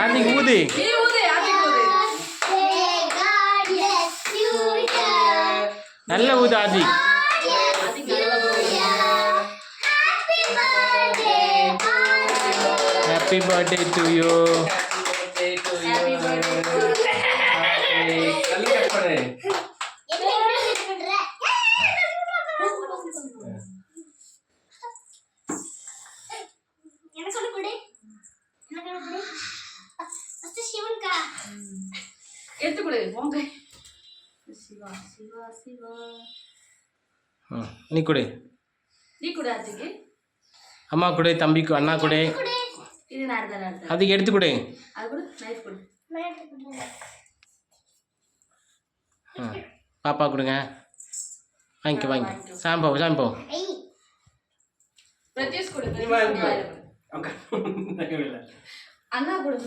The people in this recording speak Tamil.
ஆதிக் ஊது. நல்ல ஊது Adhik. Happy birthday to you. நீ கொடு. அம்மா கொடு, தம்பிக்கு அண்ணா கொடு. அதுக்கு எடுத்து கொடு. பாப்பா கொடுங்க. வாங்கிக்கோ வாங்கிக்கோ. சாம்போ சாம்போ. அண்ணா கொடு.